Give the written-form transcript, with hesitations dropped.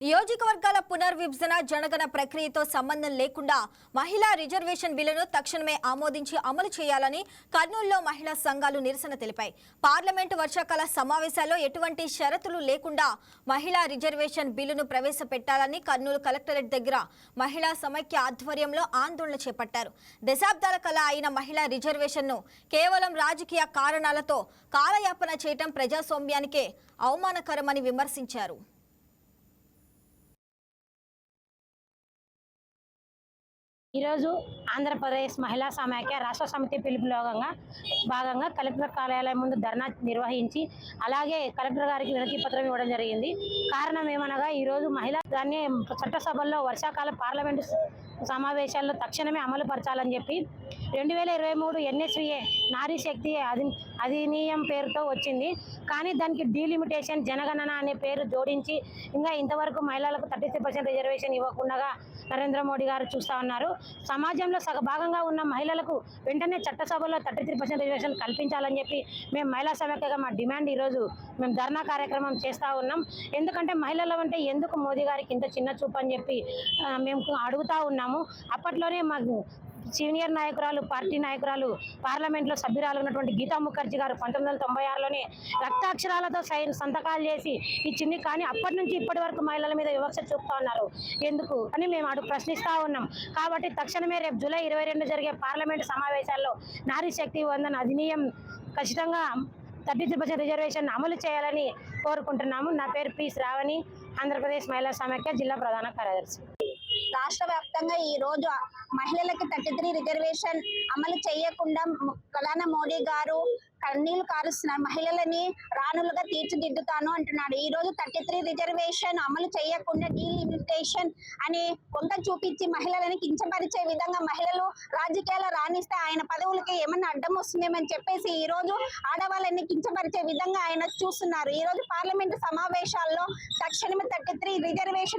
నియోజకవర్గాల పునర్విభజన జనగణ ప్రక్రియతో సంబంధం లేకుండా మహిళా రిజర్వేషన్ బిల్లును తక్షణమే ఆమోదించి అమలు చేయాలని కర్నూలులో మహిళా సంఘాలు నిరసన తెలిపాయి. పార్లమెంటు వర్షాకాల సమావేశాల్లో ఎటువంటి షరతులు లేకుండా మహిళా రిజర్వేషన్ బిల్లును ప్రవేశపెట్టాలని కర్నూలు కలెక్టరేట్ దగ్గర మహిళా సమైక్య ఆధ్వర్యంలో ఆందోళన చేపట్టారు. దశాబ్దాల కల అయిన మహిళా రిజర్వేషన్ను కేవలం రాజకీయ కారణాలతో కాలయాపన చేయడం ప్రజాస్వామ్యానికే అవమానకరమని విమర్శించారు. ఈరోజు ఆంధ్రప్రదేశ్ మహిళా సమైక్య రాష్ట్ర సమితి పిలుపులో భాగంగా కలెక్టర్ కార్యాలయం ముందు ధర్నా నిర్వహించి అలాగే కలెక్టర్ గారికి వినతి పత్రం ఇవ్వడం జరిగింది. కారణం ఏమనగా ఈరోజు మహిళా దాన్ని చట్టసభల్లో వర్షాకాల పార్లమెంటు సమావేశాల్లో తక్షణమే అమలు పరచాలని చెప్పి 2023 NSVA నారీ శక్తి అధినియం పేరుతో వచ్చింది. కానీ దానికి డీలిమిటేషన్ జనగణన అనే పేరు జోడించి ఇంకా ఇంతవరకు మహిళలకు 33% రిజర్వేషన్ ఇవ్వకుండా నరేంద్ర మోడీ గారు చూస్తూ ఉన్నారు. సమాజంలో సగభాగంగా ఉన్న మహిళలకు వెంటనే చట్టసభలో 33% రిజర్వేషన్ కల్పించాలని చెప్పి మేము మహిళా సమైక్యగా మా డిమాండ్ ఈరోజు మేము ధర్నా కార్యక్రమం చేస్తూ ఉన్నాం. ఎందుకంటే మహిళలు అంటే ఎందుకు మోదీ గారికి ఇంత చిన్న చూపు అని చెప్పి మేము అడుగుతూ ఉన్నాము. అప్పట్లోనే మాకు సీనియర్ నాయకురాలు పార్టీ నాయకురాలు పార్లమెంట్లో సభ్యురాలు ఉన్నటువంటి గీతా ముఖర్జీ గారు 1996లోనే రక్తాక్షరాలతో సంతకాలు చేసి ఇచ్చింది. కానీ అప్పటి నుంచి ఇప్పటి వరకు మహిళల మీద వివక్ష చూపుతా ఉన్నారు. ఎందుకు అని మేము ప్రశ్నిస్తూ ఉన్నాం. కాబట్టి తక్షణమే రేపు జూలై 22 జరిగే పార్లమెంటు సమావేశాల్లో నారీ శక్తి వందన అధినియం ఖచ్చితంగా 33% రిజర్వేషన్ అమలు చేయాలని కోరుకుంటున్నాము. నా పేరు పి శ్రావణి, ఆంధ్రప్రదేశ్ మహిళా సమైక్య జిల్లా ప్రధాన కార్యదర్శి. రాష్ట్ర వ్యాప్తంగా ఈ రోజు మహిళలకి 33 రిజర్వేషన్ అమలు చేయకుండా ప్రధాని మోడీ గారు కన్నీళ్లు కారుస్తున్నారు. మహిళలని రాణులుగా తీర్చిదిద్దుతాను అంటున్నాడు. ఈ రోజు 33 రిజర్వేషన్ అమలు చేయకుండా డీలిమిటేషన్ అని కొంత చూపించి మహిళలని కించపరిచే విధంగా మహిళలు రాజకీయాలు రాణిస్తే ఆయన పదవులకి ఏమన్నా అడ్డం వస్తుందేమని చెప్పేసి ఈ రోజు ఆడవాళ్ళని కించపరిచే విధంగా ఆయన చూస్తున్నారు. ఈ రోజు పార్లమెంటు సమావేశాల్లో తక్షణమే 33 రిజర్వేషన్